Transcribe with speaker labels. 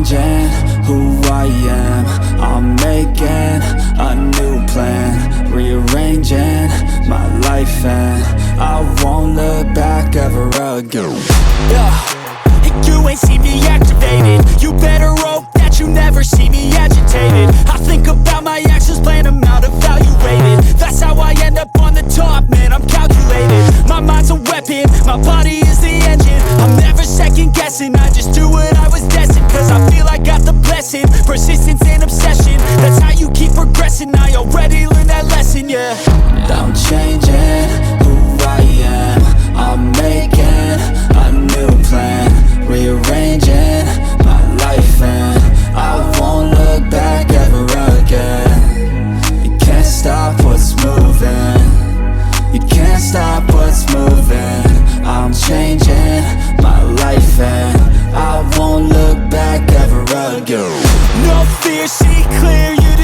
Speaker 1: changing who I am. I'm making a new plan, rearranging my life, and I won't look back ever again.
Speaker 2: And you ain't see me activated. You better hope that you never see me agitated. I think about my actions, plan them out, evaluated. That's how I end up on the top, man, I'm calculated. My mind's a weapon, my body is the engine. I'm never second guessing, I just do what I was destined. Cause I feel I got the blessing, persistence and obsession. That's how you keep progressing, I already learned that lesson, yeah.
Speaker 1: I'm changing who I am. I'm making a new plan, rearranging my life, and I won't look back ever again. You can't stop what's moving, you can't stop what's moving. I'm changing my life, and I won't look back ever again.
Speaker 2: No fear, see clear, you